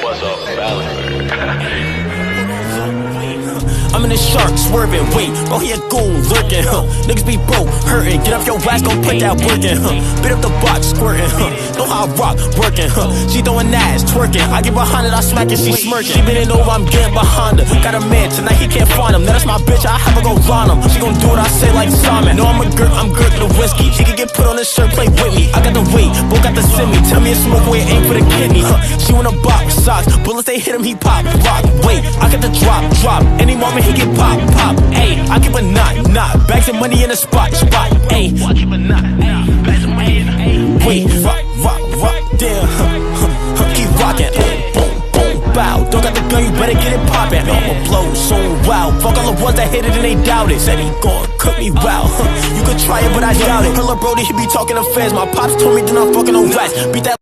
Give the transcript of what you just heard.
What's up, Ballard? I'm in the shark, swerving, wait, bro, he a goon, lurking, niggas be broke, hurting, get up your ass, go put that work in, bit up the box, squirting, know how I rock, working, she throwing ass, twerking, I give her 100, I smack it, she smirking, she bending over, I'm getting behind her, got a man, tonight he can't find him, now that's my bitch, I have her go line him, she gon' do what I say like Simon, no, I'm good to the whiskey, she can get put on this shirt, play with me, I got the weight, both got the semi, tell me it's smoke away, ain't for the kidney, she wanna box, socks, bullets they hit him, he pop, rock, wait, I got the drop, any moment he get pop, ayy, I keep a knot, bags of money in the spot, ayy, I keep a knot, bags of money in the spot, wait, rock, damn, keep rockin', boom, bow, don't got the gun, you better get it poppin', I'ma blow soon, wow, fuck all the ones that hit it and they doubt it, said he gon' cook me, wow, you could try it but I doubt it, her little brody, he be talking to feds, my pops told me do not fucking no rats, beat that